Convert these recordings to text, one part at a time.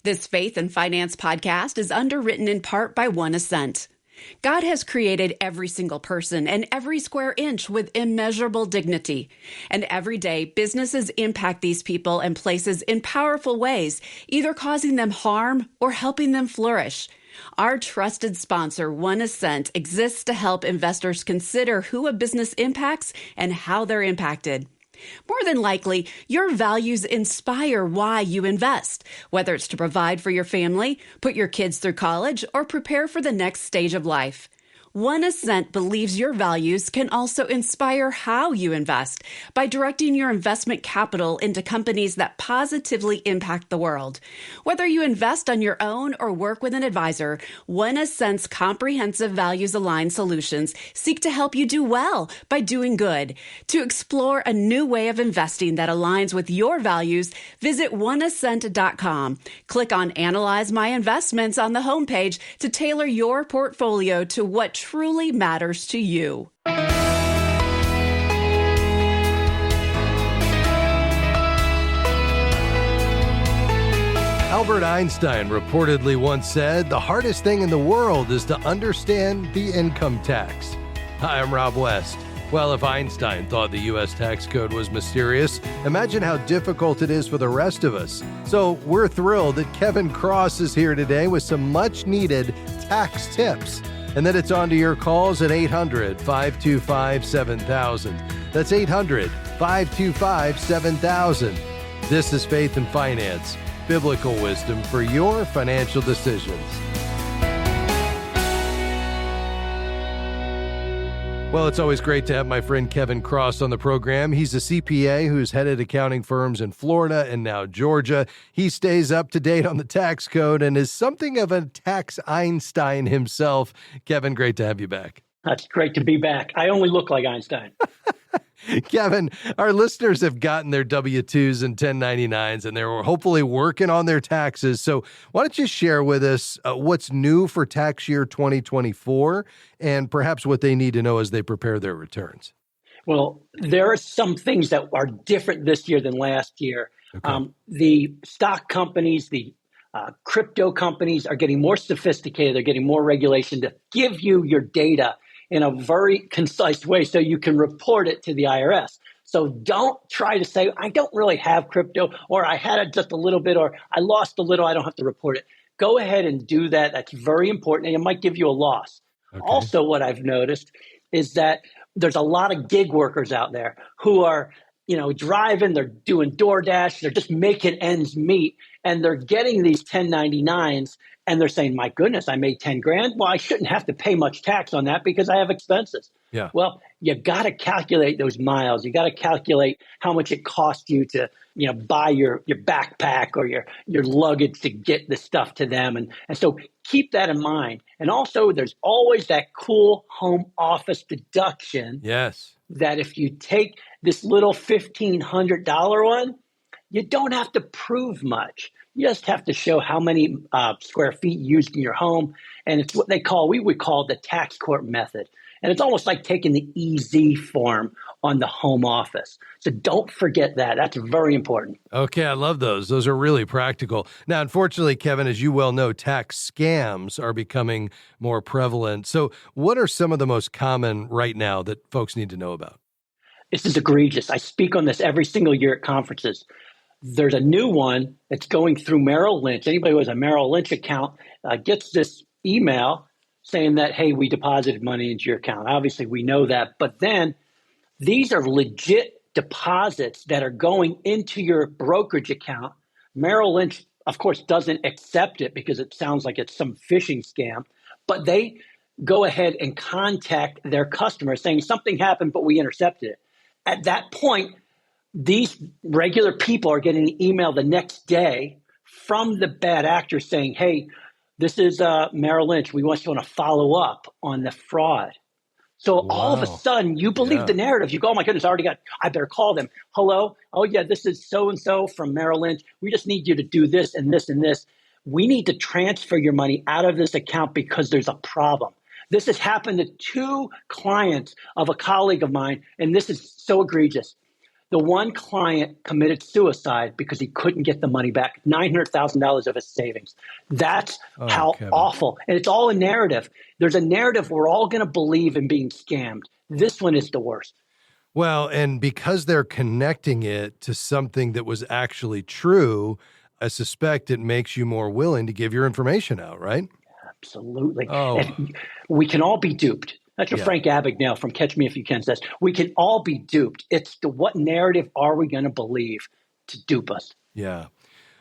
This Faith and Finance podcast is underwritten in part by One Ascent. God has created every single person and every square inch with immeasurable dignity. And every day, businesses impact these people and places in powerful ways, either causing them harm or helping them flourish. Our trusted sponsor, One Ascent, exists to help investors consider who a business impacts and how they're impacted. More than likely, your values inspire why you invest, whether it's to provide for your family, put your kids through college, or prepare for the next stage of life. One Ascent believes your values can also inspire how you invest by directing your investment capital into companies that positively impact the world. Whether you invest on your own or work with an advisor, One Ascent's comprehensive values-aligned solutions seek to help you do well by doing good. To explore a new way of investing that aligns with your values, visit oneascent.com. Click on Analyze My Investments on the homepage to tailor your portfolio to what truly matters to you. Albert Einstein reportedly once said, "The hardest thing in the world is to understand the income tax." Hi, I'm Rob West. Well, if Einstein thought the U.S. tax code was mysterious, imagine how difficult it is for the rest of us. So we're thrilled that Kevin Cross is here today with some much-needed tax tips. And then it's on to your calls at 800-525-7000. That's 800-525-7000. This is Faith and Finance, biblical wisdom for your financial decisions. Well, it's always great to have my friend Kevin Cross on the program. He's a CPA who's headed accounting firms in Florida and now Georgia. He stays up to date on the tax code and is something of a tax Einstein himself. Kevin, great to have you back. That's great to be back. I only look like Einstein. Kevin, our listeners have gotten their W-2s and 1099s, and they're hopefully working on their taxes. So why don't you share with us what's new for tax year 2024 and perhaps what they need to know as they prepare their returns? Well, there are some things that are different this year than last year. Okay. The stock companies, the crypto companies are getting more sophisticated. They're getting more regulation to give you your data in a very concise way so you can report it to the IRS. So don't try to say, I don't really have crypto, or I had it just a little bit, or I lost a little, I don't have to report it. Go ahead and do that. That's very important, and it might give you a loss. Okay. Also, what I've noticed is that there's a lot of gig workers out there who are, driving, they're doing DoorDash, they're just making ends meet, and they're getting these 1099s, and they're saying, my goodness, I made 10 grand. Well, I shouldn't have to pay much tax on that because I have expenses. Yeah. Well, you got to calculate those miles. You got to calculate how much it costs you to, buy your backpack or your luggage to get the stuff to them. And so keep that in mind. And also, there's always that cool home office deduction. Yes. That if you take this little $1,500 one, you don't have to prove much. You just have to show how many square feet used in your home. And it's what we would call the tax court method. And it's almost like taking the EZ form on the home office. So don't forget that. That's very important. Okay, I love those. Those are really practical. Now, unfortunately, Kevin, as you well know, tax scams are becoming more prevalent. So what are some of the most common right now that folks need to know about? This is egregious. I speak on this every single year at conferences. There's a new one that's going through Merrill Lynch. Anybody who has a Merrill Lynch account gets this email saying that, hey, we deposited money into your account. Obviously, we know that. But then these are legit deposits that are going into your brokerage account. Merrill Lynch, of course, doesn't accept it because it sounds like it's some phishing scam. But they go ahead and contact their customers saying something happened, but we intercepted it. At that point, these regular people are getting an email the next day from the bad actor saying, hey, this is Merrill Lynch. We want to follow up on the fraud. So all of a sudden, you believe the narrative. You go, oh, my goodness, I better call them. Hello? Oh, yeah, this is so-and-so from Merrill Lynch. We just need you to do this and this and this. We need to transfer your money out of this account because there's a problem. This has happened to 2 clients of a colleague of mine, and this is so egregious. The one client committed suicide because he couldn't get the money back, $900,000 of his savings. That's how Kevin. awful. And it's all a narrative. There's a narrative we're all going to believe in being scammed. This one is the worst. Well, and because they're connecting it to something that was actually true, I suspect it makes you more willing to give your information out, right? Absolutely. Oh. And we can all be duped. That's what Frank Abagnale from Catch Me If You Can says. We can all be duped. It's what narrative are we going to believe to dupe us? Yeah.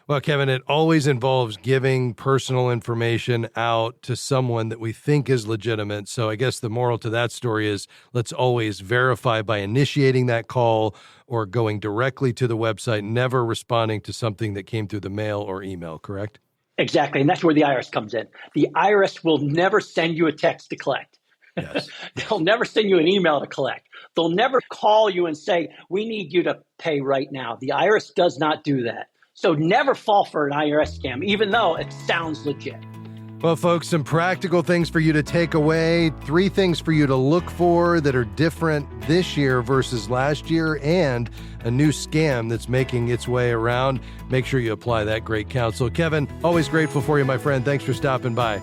Well, Kevin, it always involves giving personal information out to someone that we think is legitimate. So I guess the moral to that story is let's always verify by initiating that call or going directly to the website, never responding to something that came through the mail or email, correct? Exactly. And that's where the IRS comes in. The IRS will never send you a text to collect. Yes. They'll never send you an email to collect. They'll never call you and say, we need you to pay right now. The IRS does not do that. So never fall for an IRS scam, even though it sounds legit. Well, folks, some practical things for you to take away, 3 things for you to look for that are different this year versus last year, and a new scam that's making its way around. Make sure you apply that great counsel. Kevin, always grateful for you, my friend. Thanks for stopping by.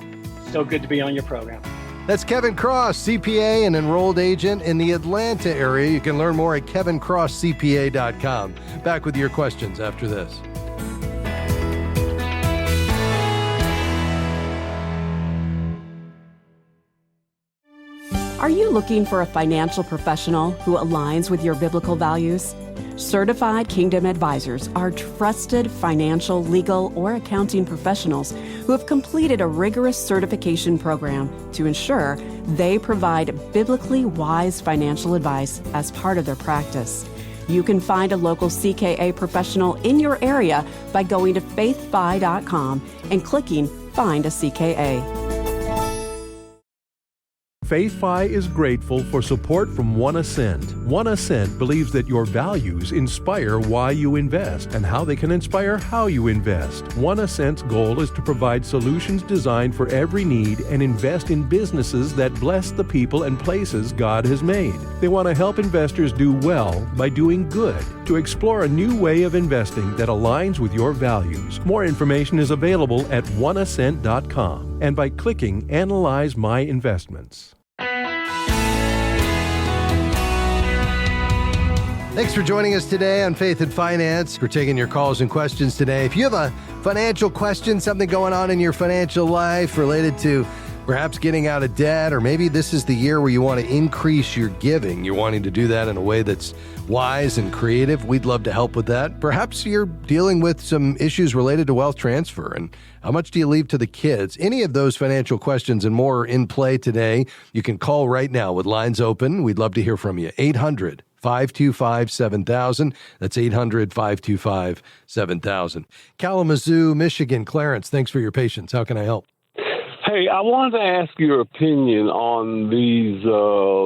So good to be on your program. That's Kevin Cross, CPA and enrolled agent in the Atlanta area. You can learn more at kevincrosscpa.com. Back with your questions after this. Are you looking for a financial professional who aligns with your biblical values? Certified Kingdom Advisors are trusted financial, legal, or accounting professionals who have completed a rigorous certification program to ensure they provide biblically wise financial advice as part of their practice. You can find a local CKA professional in your area by going to faithfi.com and clicking Find a CKA. FaithFi is grateful for support from One Ascent. One Ascent believes that your values inspire why you invest and how they can inspire how you invest. One Ascent's goal is to provide solutions designed for every need and invest in businesses that bless the people and places God has made. They want to help investors do well by doing good, to explore a new way of investing that aligns with your values. More information is available at oneascent.com and by clicking Analyze My Investments. Thanks for joining us today on Faith and Finance. We're taking your calls and questions today. If you have a financial question, something going on in your financial life related to perhaps getting out of debt, or maybe this is the year where you want to increase your giving, you're wanting to do that in a way that's wise and creative, we'd love to help with that. Perhaps you're dealing with some issues related to wealth transfer and how much do you leave to the kids? Any of those financial questions and more are in play today. You can call right now with lines open. We'd love to hear from you. 800-525-7000. That's 800-525-7000. Kalamazoo, Michigan. Clarence, thanks for your patience. How can I help? Hey, I wanted to ask your opinion on these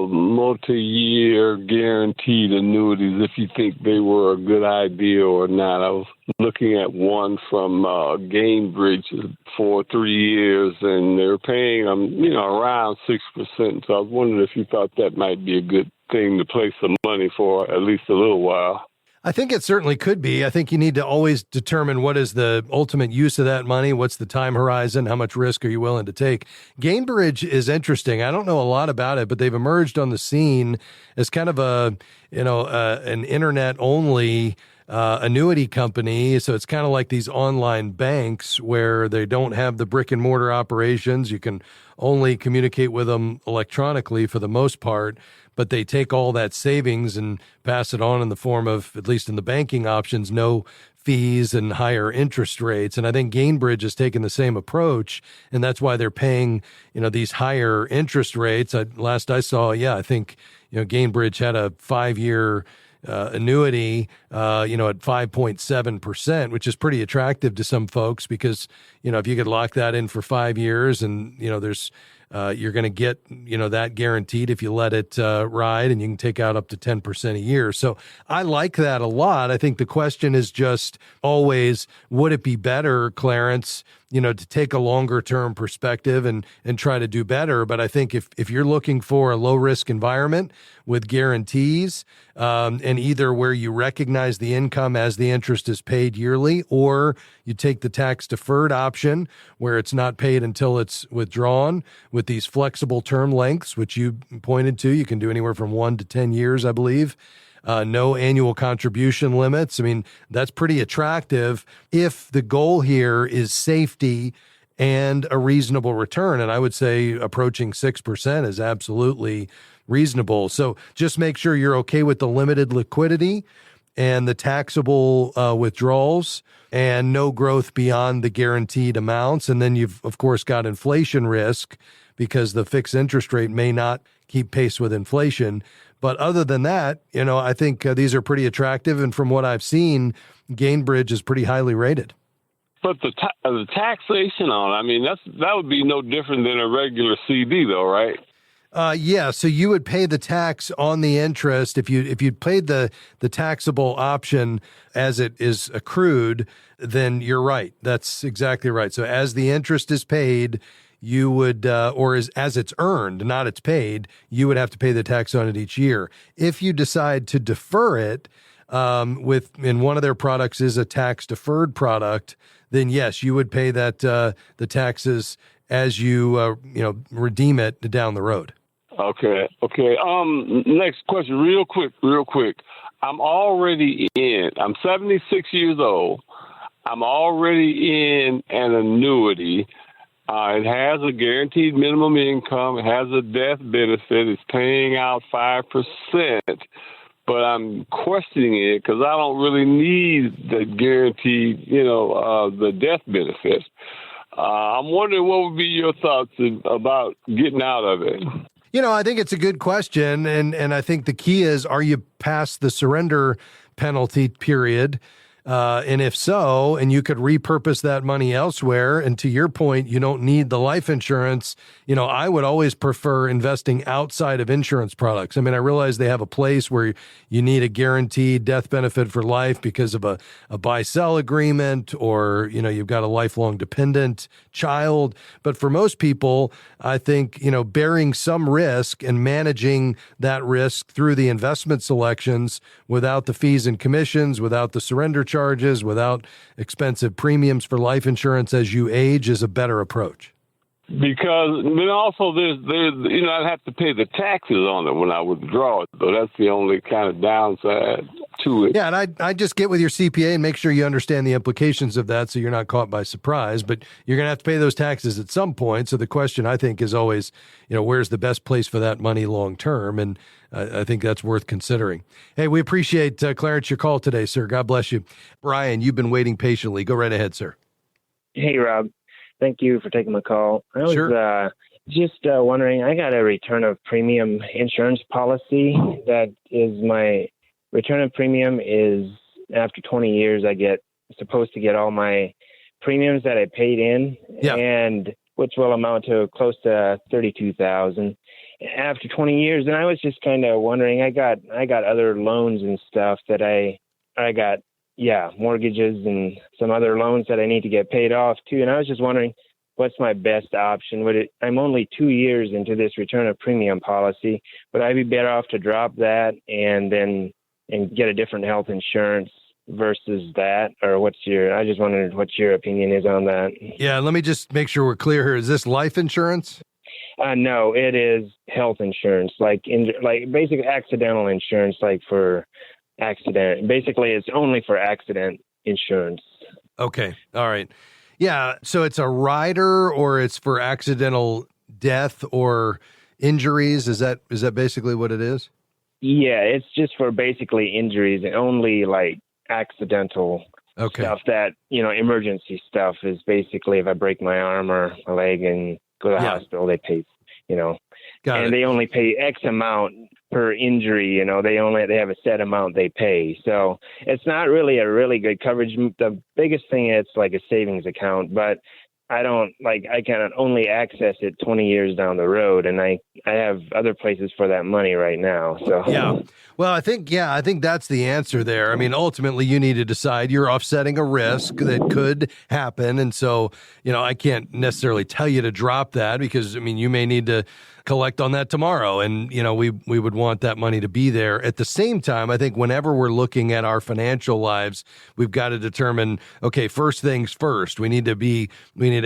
multi-year guaranteed annuities, if you think they were a good idea or not. I was looking at one from Gainbridge for 3 years, and they're paying around 6%. So I was wondering if you thought that might be a good thing to place some money for at least a little while. I think it certainly could be. I think you need to always determine what is the ultimate use of that money. What's the time horizon? How much risk are you willing to take? Gainbridge is interesting. I don't know a lot about it, but they've emerged on the scene as kind of an internet only annuity company. So it's kind of like these online banks where they don't have the brick and mortar operations. You can only communicate with them electronically for the most part, but they take all that savings and pass it on in the form of, at least in the banking options, no fees and higher interest rates. And I think Gainbridge has taken the same approach, and that's why they're paying, these higher interest rates. Last I saw, I think, Gainbridge had a 5-year annuity, at 5.7%, which is pretty attractive to some folks because, if you could lock that in for 5 years and, there's You're going to get, that guaranteed if you let it ride, and you can take out up to 10% a year. So I like that a lot. I think the question is just always, would it be better, Clarence, to take a longer term perspective and try to do better? But I think if you're looking for a low risk environment with guarantees, and either where you recognize the income as the interest is paid yearly, or you take the tax deferred option where it's not paid until it's withdrawn with these flexible term lengths, which you pointed to, you can do anywhere from 1 to 10 years, I believe. No annual contribution limits. I mean, that's pretty attractive if the goal here is safety and a reasonable return. And I would say approaching 6% is absolutely reasonable. So just make sure you're okay with the limited liquidity and the taxable withdrawals and no growth beyond the guaranteed amounts. And then you've, of course, got inflation risk because the fixed interest rate may not keep pace with inflation. But other than that, I think these are pretty attractive. And from what I've seen, Gainbridge is pretty highly rated. But the taxation on it, I mean, that would be no different than a regular CD, though, right? Yeah. So you would pay the tax on the interest if you'd paid the taxable option as it is accrued. Then you're right. That's exactly right. So as the interest is paid, you would, as it's earned, not it's paid, you would have to pay the tax on it each year. If you decide to defer it, in one of their products is a tax deferred product, then yes, you would pay that the taxes as you redeem it down the road. Okay. Next question, real quick. I'm 76 years old. I'm already in an annuity. It has a guaranteed minimum income. It has a death benefit. It's paying out 5%, but I'm questioning it because I don't really need the guaranteed, the death benefit. I'm wondering what would be your thoughts about getting out of it. I think it's a good question, and I think the key is, are you past the surrender penalty period? And if so, and you could repurpose that money elsewhere, and to your point, you don't need the life insurance, I would always prefer investing outside of insurance products. I mean, I realize they have a place where you need a guaranteed death benefit for life because of a buy-sell agreement, or, you've got a lifelong dependent child. But for most people, I think, bearing some risk and managing that risk through the investment selections without the fees and commissions, without the surrender charges, without expensive premiums for life insurance as you age is a better approach. Because then also there's I'd have to pay the taxes on it when I withdraw it, though. That's the only kind of downside to it. Yeah, and I just get with your CPA and make sure you understand the implications of that so you're not caught by surprise. But you're going to have to pay those taxes at some point. So the question, I think, is always, where's the best place for that money long term? And I think that's worth considering. Hey, we appreciate, Clarence, your call today, sir. God bless you. Brian, you've been waiting patiently. Go right ahead, sir. Hey, Rob. Thank you for taking my call. I was just wondering, I got a return of premium insurance policy. That is, my return of premium is after 20 years, I get supposed to get all my premiums that I paid in, and which will amount to close to $32,000 after 20 years. And I was just kind of wondering, I got other loans and stuff that I got. Mortgages and some other loans that I need to get paid off too. And I was just wondering, what's my best option? I'm only 2 years into this return of premium policy. Would I be better off to drop that and get a different health insurance versus that? Or I just wondered what your opinion is on that. Yeah, let me just make sure we're clear here. Is this life insurance? No, it is health insurance, like basically accidental insurance, like for accident. Basically, it's only for accident insurance. Okay. All right. Yeah. So it's a rider, or it's for accidental death or injuries. Is that basically what it is? Yeah, it's just for basically injuries, and only like accidental stuff that, emergency stuff is basically if I break my arm or my leg and go to the hospital, they pay, Got it. They only pay X amount per injury, they have a set amount they pay. So it's not really a really good coverage. The biggest thing, it's like a savings account, but I can only access it 20 years down the road, and I have other places for that money right now. So yeah. Well, I think that's the answer there. I mean, ultimately you need to decide you're offsetting a risk that could happen. And so, I can't necessarily tell you to drop that because, you may need to collect on that tomorrow. And, we would want that money to be there. At the same time, I think whenever we're looking at our financial lives, we've got to determine, okay, first things first. We need to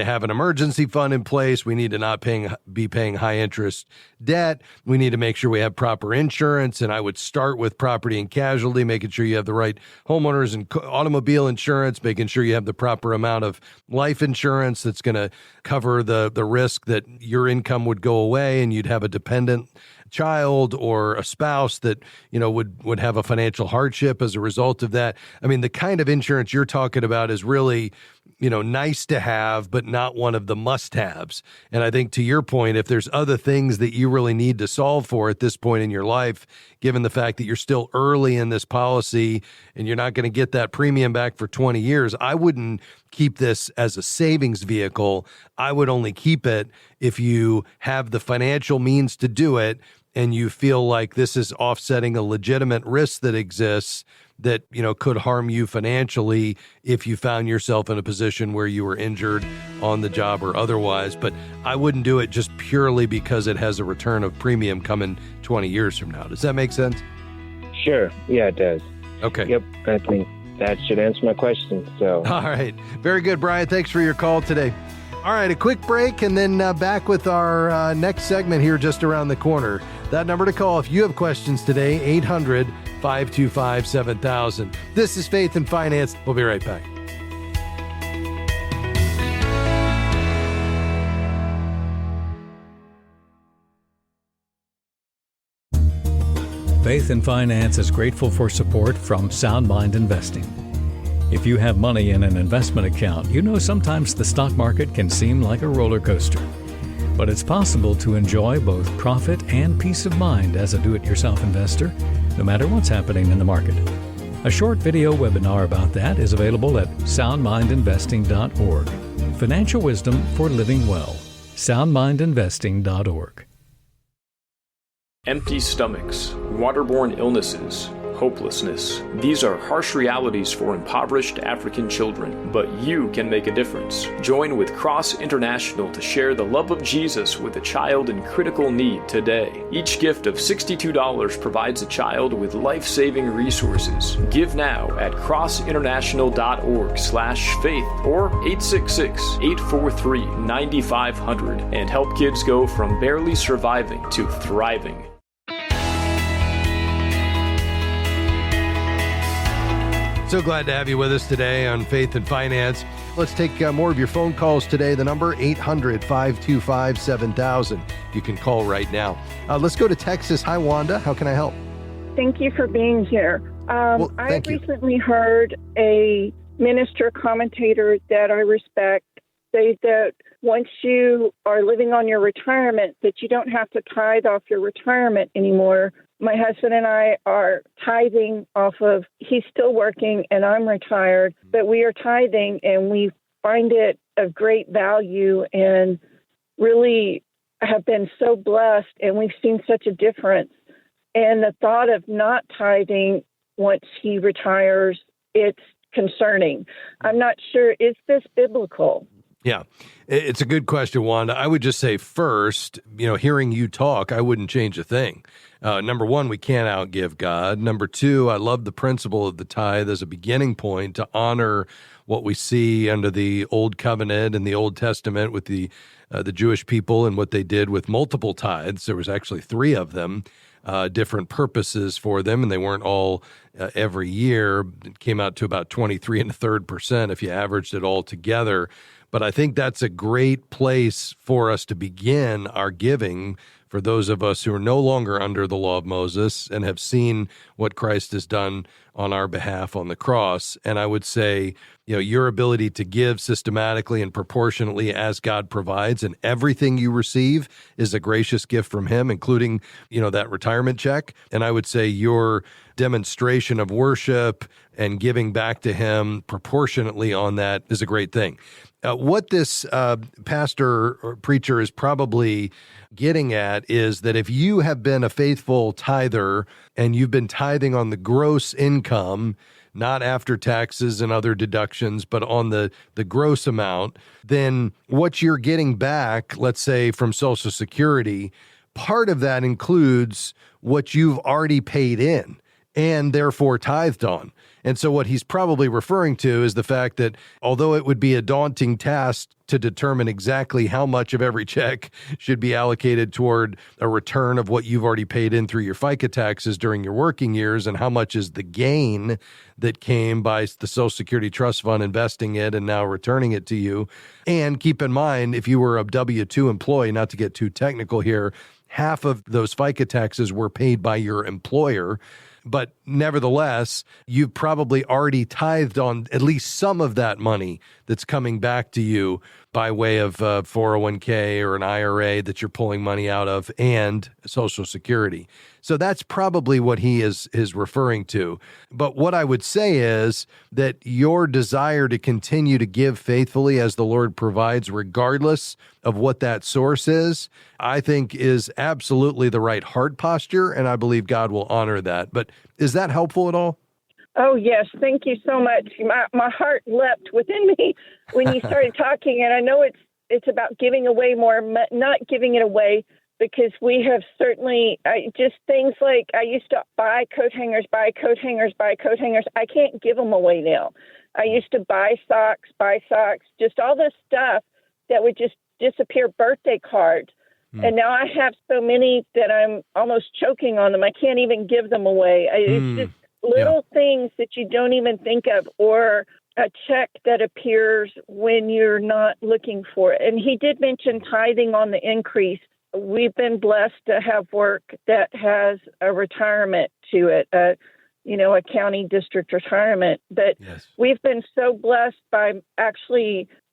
have an emergency fund in place. We need to not be paying high interest debt. We need to make sure we have proper insurance. And I would start with property and casualty, making sure you have the right homeowners and automobile insurance, making sure you have the proper amount of life insurance that's going to cover the risk that your income would go away and you'd have a dependent child or a spouse that, would have a financial hardship as a result of that. I mean, the kind of insurance you're talking about is really, nice to have, but not one of the must-haves. And I think to your point, if there's other things that you really need to solve for at this point in your life, given the fact that you're still early in this policy and you're not going to get that premium back for 20 years, I wouldn't keep this as a savings vehicle. I would only keep it if you have the financial means to do it and you feel like this is offsetting a legitimate risk that exists that, could harm you financially if you found yourself in a position where you were injured on the job or otherwise. But I wouldn't do it just purely because it has a return of premium coming 20 years from now. Does that make sense? Sure. Yeah, it does. Okay. Yep. I think that should answer my question. So. All right. Very good, Brian. Thanks for your call today. All right, a quick break and then back with our next segment here just around the corner. That number to call if you have questions today, 800-525-7000. This is Faith and Finance. We'll be right back. Faith and Finance is grateful for support from Sound Mind Investing. If you have money in an investment account, sometimes the stock market can seem like a roller coaster. But it's possible to enjoy both profit and peace of mind as a do-it-yourself investor, no matter what's happening in the market. A short video webinar about that is available at soundmindinvesting.org. Financial wisdom for living well. soundmindinvesting.org. Empty stomachs, waterborne illnesses, hopelessness. These are harsh realities for impoverished African children, but you can make a difference. Join with Cross International to share the love of Jesus with a child in critical need today. Each gift of $62 provides a child with life-saving resources. Give now at crossinternational.org/faith or 866-843-9500 and help kids go from barely surviving to thriving. So glad to have you with us today on Faith and Finance. Let's take more of your phone calls today. The number 800-525-7000. You can call right now. Let's go to Texas. Hi, Wanda. How can I help? Thank you for being here. I recently heard a minister commentator that I respect say that once you are living on your retirement, that you don't have to tithe off your retirement anymore. My husband and I are tithing off of, he's still working and I'm retired, but we are tithing and we find it of great value and really have been so blessed and we've seen such a difference. And the thought of not tithing once he retires, it's concerning. I'm not sure, is this biblical? Yeah, it's a good question, Wanda. I would just say first, hearing you talk, I wouldn't change a thing. Number one, we can't outgive God. Number two, I love the principle of the tithe as a beginning point to honor what we see under the Old Covenant and the Old Testament with the Jewish people and what they did with multiple tithes. There was actually 3 of them, different purposes for them, and they weren't all every year. It came out to about 23 1/3% if you averaged it all together. But I think that's a great place for us to begin our giving for those of us who are no longer under the law of Moses and have seen what Christ has done on our behalf on the cross. And I would say, your ability to give systematically and proportionately as God provides, and everything you receive is a gracious gift from him, including, that retirement check. And I would say your demonstration of worship and giving back to him proportionately on that is a great thing. What this pastor or preacher is probably getting at is that if you have been a faithful tither and you've been tithing on the gross income, not after taxes and other deductions, but on the gross amount, then what you're getting back, let's say from Social Security, part of that includes what you've already paid in and therefore tithed on. And so what he's probably referring to is the fact that although it would be a daunting task to determine exactly how much of every check should be allocated toward a return of what you've already paid in through your FICA taxes during your working years, and how much is the gain that came by the Social Security Trust Fund investing it and now returning it to you. And keep in mind, if you were a W-2 employee, not to get too technical here, half of those FICA taxes were paid by your employer. But nevertheless, you've probably already tithed on at least some of that money that's coming back to you by way of 401k or an IRA that you're pulling money out of, and Social Security. So that's probably what he is referring to. But what I would say is that your desire to continue to give faithfully as the Lord provides, regardless of what that source is, I think is absolutely the right heart posture, and I believe God will honor that. But is that helpful at all? Oh, yes. Thank you so much. My heart leapt within me when you started talking, and I know it's about giving away more, not giving it away, because we have certainly just things like I used to buy coat hangers. I can't give them away now. I used to buy socks, just all this stuff that would just disappear, birthday cards. And now I have so many that I'm almost choking on them. I can't even give them away. It's just little things that you don't even think of, or a check that appears when you're not looking for it. And he did mention tithing on the increase. We've been blessed to have work that has a retirement to it, a county district retirement. But we've been so blessed by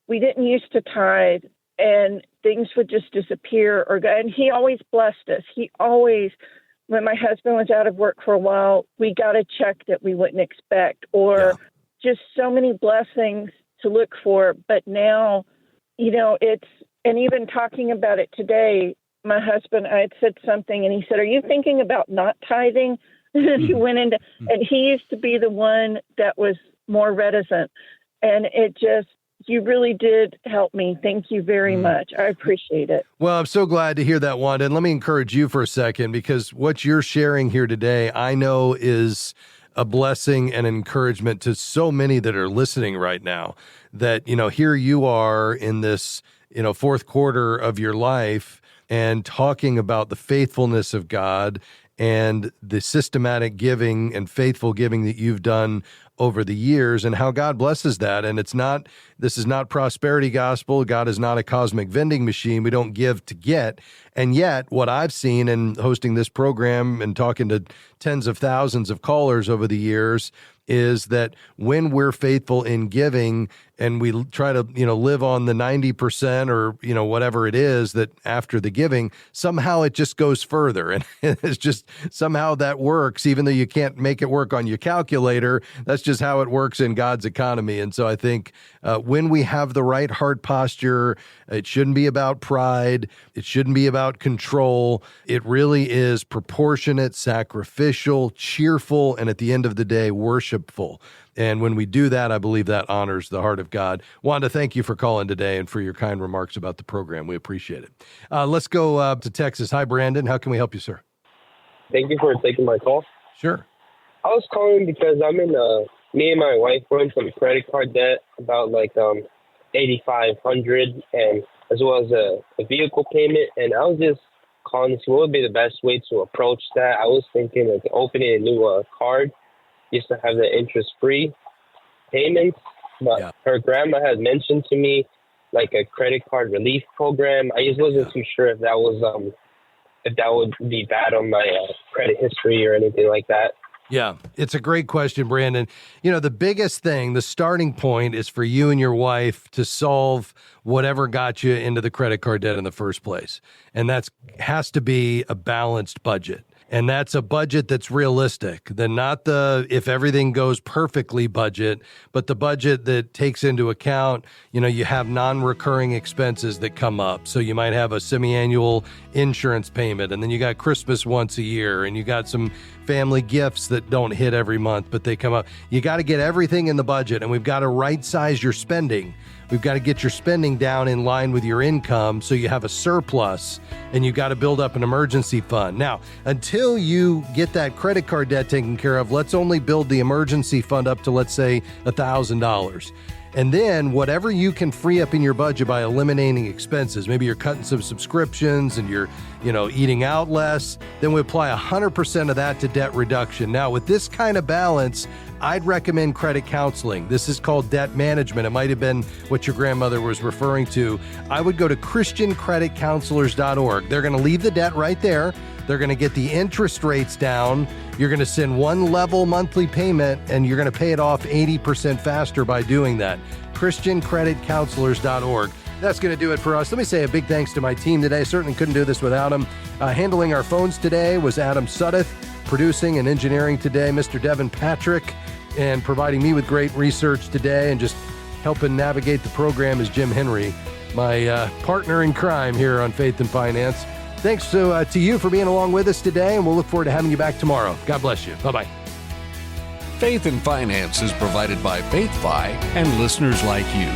we didn't used to tithe, and things would just disappear and he always blessed us. He always, when my husband was out of work for a while, we got a check that we wouldn't expect, or just so many blessings to look for. But now, and even talking about it today, my husband, I had said something and he said, "Are you thinking about not tithing?" And he went into, and he used to be the one that was more reticent. And you really did help me. Thank you very much. I appreciate it. Well, I'm so glad to hear that, Wanda. And let me encourage you for a second, because what you're sharing here today, I know is a blessing and encouragement to so many that are listening right now, that, here you are in this, fourth quarter of your life and talking about the faithfulness of God and the systematic giving and faithful giving that you've done over the years, and how God blesses that. And this is not prosperity gospel. God is not a cosmic vending machine. We don't give to get. And yet, what I've seen in hosting this program and talking to tens of thousands of callers over the years is that when we're faithful in giving and we try to, live on the 90% or, whatever it is, that after the giving, somehow it just goes further. And it's just somehow that works, even though you can't make it work on your calculator. That's just how it works in God's economy. And so I think when we have the right heart posture, it shouldn't be about pride. It shouldn't be about control. It really is proportionate, sacrificial, cheerful, and at the end of the day, worshipful. And when we do that, I believe that honors the heart of God. Wanda, thank you for calling today and for your kind remarks about the program. We appreciate it. Let's go to Texas. Hi, Brandon. How can we help you, sir? Thank you for taking my call. Sure. I was calling because I'm in me and my wife were in some credit card debt, about $8,500, and as well as a vehicle payment. And I was just calling to see what would be the best way to approach that. I was thinking of opening a new card, used to have the interest-free payments, but her grandma had mentioned to me like a credit card relief program. I just wasn't too sure if that would be bad on my credit history or anything like that. Yeah, it's a great question, Brandon. The biggest thing, the starting point is for you and your wife to solve whatever got you into the credit card debt in the first place. And that has to be a balanced budget. And that's a budget that's realistic. Then not the if everything goes perfectly budget, but the budget that takes into account, you have non-recurring expenses that come up. So you might have a semi-annual insurance payment, and then you got Christmas once a year, and you got some family gifts that don't hit every month, but they come up. You got to get everything in the budget, and we've got to right-size your spending. We've got to get your spending down in line with your income so you have a surplus, and you got to build up an emergency fund. Now, until you get that credit card debt taken care of, let's only build the emergency fund up to, let's say, $1,000. And then whatever you can free up in your budget by eliminating expenses, maybe you're cutting some subscriptions and you're, eating out less, then we apply 100% of that to debt reduction. Now, with this kind of balance, I'd recommend credit counseling. This is called debt management. It might have been what your grandmother was referring to. I would go to ChristianCreditCounselors.org. They're going to leave the debt right there. They're going to get the interest rates down. You're going to send one level monthly payment, and you're going to pay it off 80% faster by doing that. ChristianCreditCounselors.org. That's going to do it for us. Let me say a big thanks to my team today. Certainly couldn't do this without them. Handling our phones today was Adam Suddeth. Producing and engineering today, Mr. Devin Patrick. And providing me with great research today and just helping navigate the program is Jim Henry, my partner in crime here on Faith and Finance. Thanks to you for being along with us today, and we'll look forward to having you back tomorrow. God bless you. Bye-bye. Faith and Finance is provided by FaithFi and listeners like you.